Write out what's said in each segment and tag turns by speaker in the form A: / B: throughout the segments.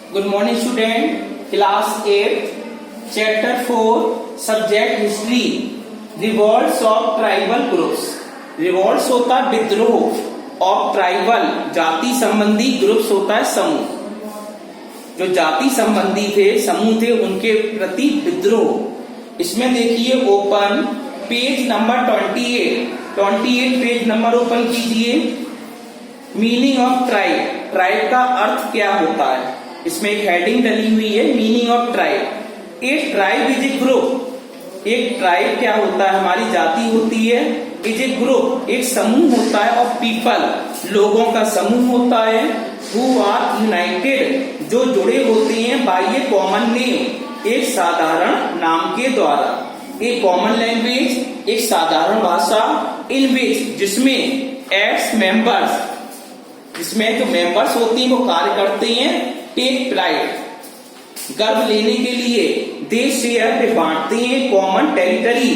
A: Good morning student, class 8, chapter 4, subject history, revolts of tribal groups. Revolts होता है विद्रोह, of tribal जाति संबंधी, groups होता है समूह। जो जाति संबंधी थे, समूह थे, उनके प्रति विद्रोह। इसमें देखिए open page number 28 page number open कीजिए। मीनिंग ऑफ ट्राइब, ट्राइब का अर्थ क्या होता है, इसमें एक हेडिंग डली हुई है, meaning of tribe. A tribe is a group, एक ट्राइब क्या होता है, हमारी जाति होती है। इज ए ग्रुप, एक समूह होता है, ऑफ पीपल, लोगों का समूह होता है। हु आर यूनाइटेड, जो जुड़े होते हैं, बाय ए कॉमन नेम, एक साधारण नाम के द्वारा। ए कॉमन लैंग्वेज, एक साधारण भाषा। इन विच, जिसमें एड्स मेंबर्स, जिसमें जो मेंबर्स होती हैं वो कार्य करते हैं। टेक प्राइड, गर्व लेने के लिए। दे शेयर, वे बांटते हैं। कॉमन टेरिटरी,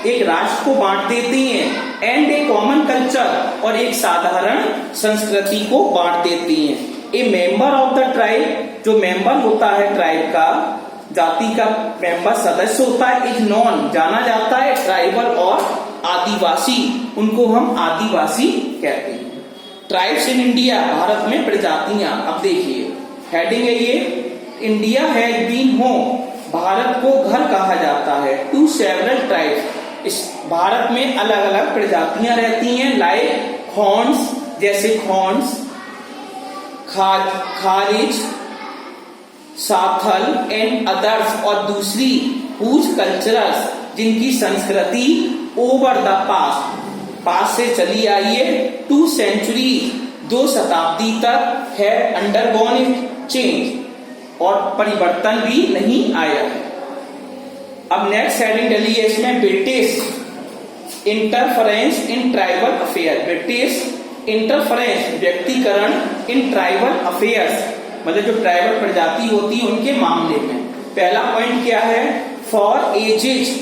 A: एक राष्ट्र को बांट देते हैं। एंड ए कॉमन कल्चर, और एक साधारण संस्कृति को बांट देती हैं। ए मेंबर ऑफ द ट्राइब, जो मेंबर होता है ट्राइब का, जाति का मेंबर सदस्य होता है। इज नॉन, जाना जाता है। ट्राइबल और आदिवासी, उनको हम आदिवासी कहते हैं। ट्राइब्स इन इंडिया, भारत में प्रजातियां। अब देखिए हेडिंग है ये, India has been home, Bharat को घर कहा जाता है। टू सेवरल ट्राइब्स, इस भारत में अलग अलग प्रजातियां रहती हैं। लाइक खॉन्स, जैसे खॉन्स, खारिज, साथल एंड अदर्स, और दूसरी हुज कल्चरस, जिनकी संस्कृति ओवर द पास से चली आई है। 2 सेंचुरी, 2 शताब्दी तक है। अंडरगॉन चेंज, और परिवर्तन भी नहीं आया है। अब नेक्स्ट हेडिंग डली है इसमें, British interference in tribal affair. British interference, व्यक्तिकरण, इन ट्राइबल अफेयर्स, मतलब जो ट्राइबल प्रजाति होती है उनके मामले में। पहला पॉइंट क्या है, फॉर एजेज,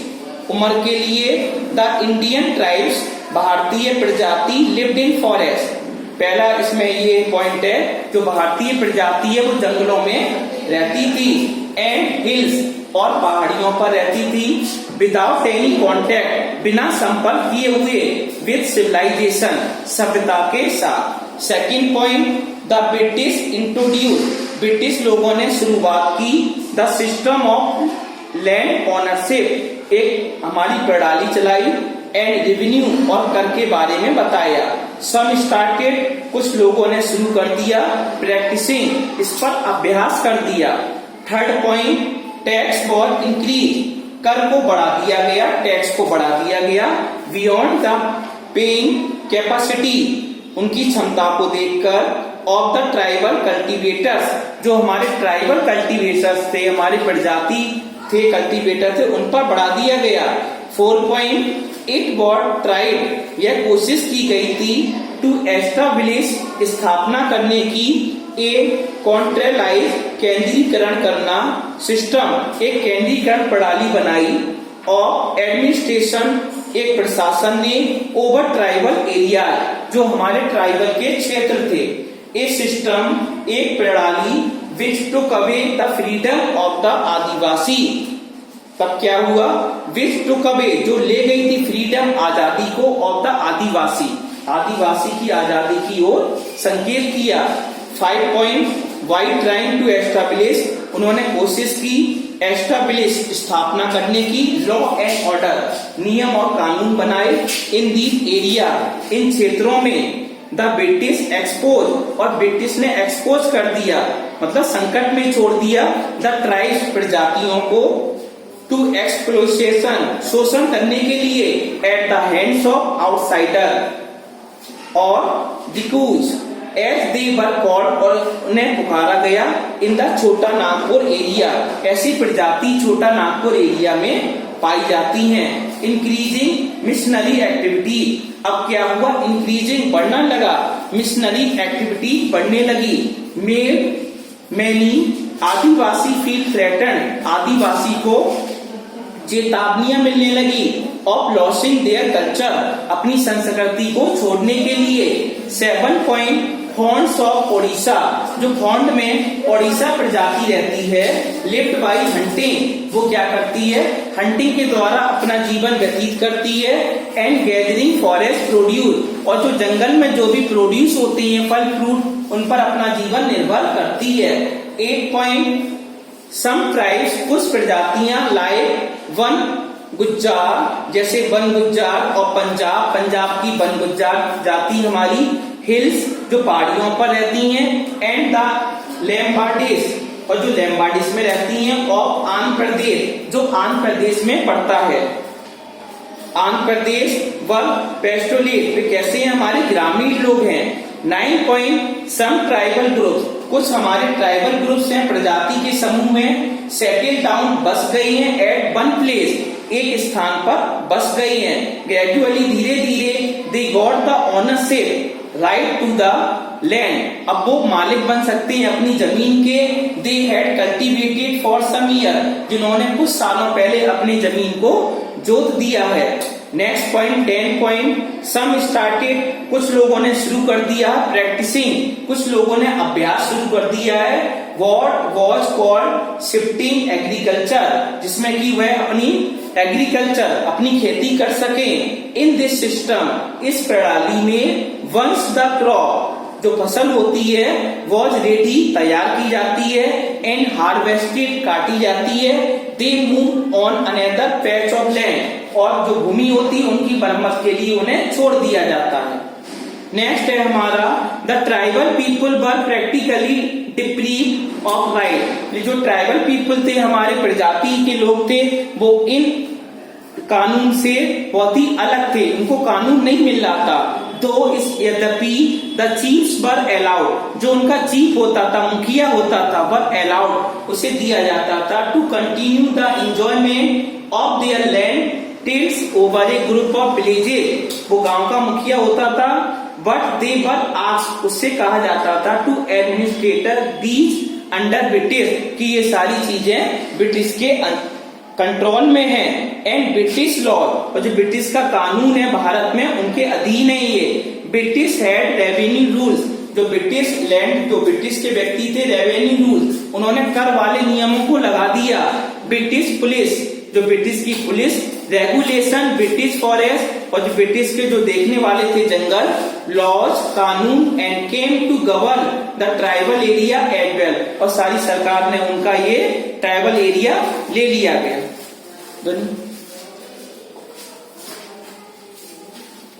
A: उम्र के लिए। द इंडियन ट्राइब्स, भारतीय प्रजाति, लिव्ड इन फॉरेस्ट। पहला इसमें ये पॉइंट है, जो भारतीय प्रजाति है वो जंगलों में रहती थी। एंड हिल्स, और पहाड़ियों पर रहती थी। विदाउट एनी कॉन्टेक्ट, बिना संपर्क किए हुए। विद सिविलाइजेशन, सभ्यता के साथ। Second point, the British introduce, British लोगों ने शुरुआत की। The system of land ownership, एक हमारी प्रणाली चलाई। एंड रेवेन्यू, और कर के बारे में बताया। सम स्टार्टेड, कुछ लोगों ने शुरू कर दिया। प्रैक्टिसिंग, इस पर अभ्यास कर दिया। Third point, tax was increase, कर को बढ़ा दिया गया, टैक्स को बढ़ा दिया गया। बियॉन्ड द पेइंग कैपेसिटी, उनकी क्षमता को देखकर। ऑफ द ट्राइबल कल्टीवेटर्स, जो हमारे ट्राइबल कल्टीवेटर्स थे, हमारे प्रजाति थे, कल्टीवेटर थे, उन पर बढ़ा दिया गया। 4 पॉइंट, इट वॉज ट्राइड, यह कोशिश की गई थी। टू एस्टैब्लिश, स्थापना करने की। ए कॉन्ट्रेलाइज, केंद्रीकरण करना। सिस्टम, एक केंद्रीकरण प्रणाली बनाई। और एडमिनिस्ट्रेशन, एक प्रशासन ने। ओवर ट्राइबल एरिया, जो हमारे ट्राइबल के क्षेत्र थे। ए सिस्टम, एक प्रणाली। Which took away the freedom of the adivasi, तब क्या हुआ, विच टुक अवे, जो ले गई थी फ्रीडम, आजादी को, ऑफ द आदिवासी, आदिवासी की आजादी की ओर संकेत किया। 5 point, why trying to establish, उन्होंने कोशिश की। एस्टैब्लिश, स्थापना करने की। लॉ एंड ऑर्डर, नियम और कानून बनाए। इन दीज एरिया, इन क्षेत्रों में। द ब्रिटिश एक्सपोज, और ब्रिटिश ने एक्सपोज कर दिया, मतलब संकट में छोड़ दिया। द ट्राइब्स, प्रजातियों को। टू एक्सप्लोइटेशन, शोषण करने के लिए। At the hands of outsider और डिकूज, एज दे वर कॉल्ड, और उन्हें पुकारा गया। इन द छोटा नागपुर एरिया, ऐसी प्रजाति छोटा नागपुर एरिया में पाई जाती हैं। इंक्रीजिंग मिशनरी एक्टिविटी, अब क्या हुआ, इंक्रीजिंग, बढ़ना लगा। मिशनरी एक्टिविटी बढ़ने लगी। मेड मैनी आदिवासी फील थ्रेटन्ड, आदिवासी को चेतावनियां मिलने लगी। ऑफ लॉसिंग देयर कल्चर, अपनी संस्कृति को छोड़ने के लिए। 7 पॉइंट, फॉन्ड्स ऑफ ओडिशा, जो फॉन्ड में ओडिशा प्रजाति रहती है, लिव्ड बाय हंटिंग, वो क्या करती है, हंटिंग के द्वारा अपना जीवन व्यतीत करती है, एंड गैदरिंग फॉरेस्ट प्रोड्यूस, और जो जंगल में जो भी प्रोड्यूस होते हैं फल फ्रूट, उन पर अपना जीवन निर्भर करती है। 8 पॉइंट, सम ट्राइब्स, कुछ प्रजातियां लाइक वन गुज्जार, जैसे वन गुज्जार, और पंजाब की वन गुज्जार जाति हमारी, हिल्स, जो पहाड़ियों पर रहती हैं, एंड द लैम्बार्डिस, और जो लैम्बार्डिस में रहती हैं, ऑफ आंध्र प्रदेश, जो आंध्र प्रदेश में पड़ता है। आंध्र प्रदेश व पेस्टोलेट, वे कैसे हैं, हमारे ग्रामीण लोग हैं। 9 पॉइंट, सम ट्राइबल ग्रुप्स, कुछ हमारे ट्राइबल ग्रुप्स हैं, प्रजाति के समूह में, सेटल डाउन, बस गई हैं, एट वन प्लेस, एक स्थान पर बस गई हैं। ग्रेजुअली, धीरे धीरे, they got the ownership right to the land, अब वो मालिक बन सकते हैं अपनी जमीन के। They had cultivated for some year, जिन्होंने कुछ सालों पहले अपनी जमीन को जोत दिया है। नेक्स्ट पॉइंट 10 पॉइंट, सम स्टार्टेड, कुछ लोगों ने शुरू कर दिया प्रैक्टिसिंग, कुछ लोगों ने अभ्यास शुरू कर दिया है। What was called shifting agriculture, जिसमें कि वह अपनी एग्रीकल्चर, अपनी खेती कर सके। इन दिस सिस्टम, इस प्रणाली में, वंस द क्रॉप, जो फसल होती है, वॉज रेडी, तैयार की जाती है, एंड हार्वेस्टेड, काटी जाती है, they move on another patch of land, और जो भूमि होती है उनकी मरम्मत के लिए उन्हें छोड़ दिया जाता है। नेक्स्ट है हमारा, the tribal people were practically deprived of right, जो ट्राइबल पीपुल थे, हमारे प्रजाति के लोग थे, वो इन कानून से बहुत ही अलग थे, उनको कानून नहीं मिल रहा था। तो इस यद्यपि द चीफ्स वर अलाउड, जो उनका चीफ होता था, मुखिया होता था, वर अलाउड, उसे दिया जाता था, to continue the enjoyment of their land tills over a group of villages, वो गांव का मुखिया होता था, बट दे वर आस्क्ड, उससे कहा जाता था, to administrator these under British, कि ये सारी चीजें ब्रिटिश के कंट्रोल में है, एंड ब्रिटिश लॉ, और जो ब्रिटिश का कानून है भारत में, उनके अधीन है ये। ब्रिटिश हैड रेवेन्यू रूल्स, जो ब्रिटिश लैंड, जो ब्रिटिश के व्यक्ति थे, रेवेन्यू रूल्स, उन्होंने कर वाले नियमों को लगा दिया। ब्रिटिश पुलिस, जो ब्रिटिश की पुलिस, रेगुलेशन, ब्रिटिश फॉरेस्ट, और जो ब्रिटिश के जो देखने वाले थे जंगल, लॉज, कानून, and came to govern the tribal area as well, और सारी सरकार ने उनका ये ट्राइबल एरिया ले लिया गया।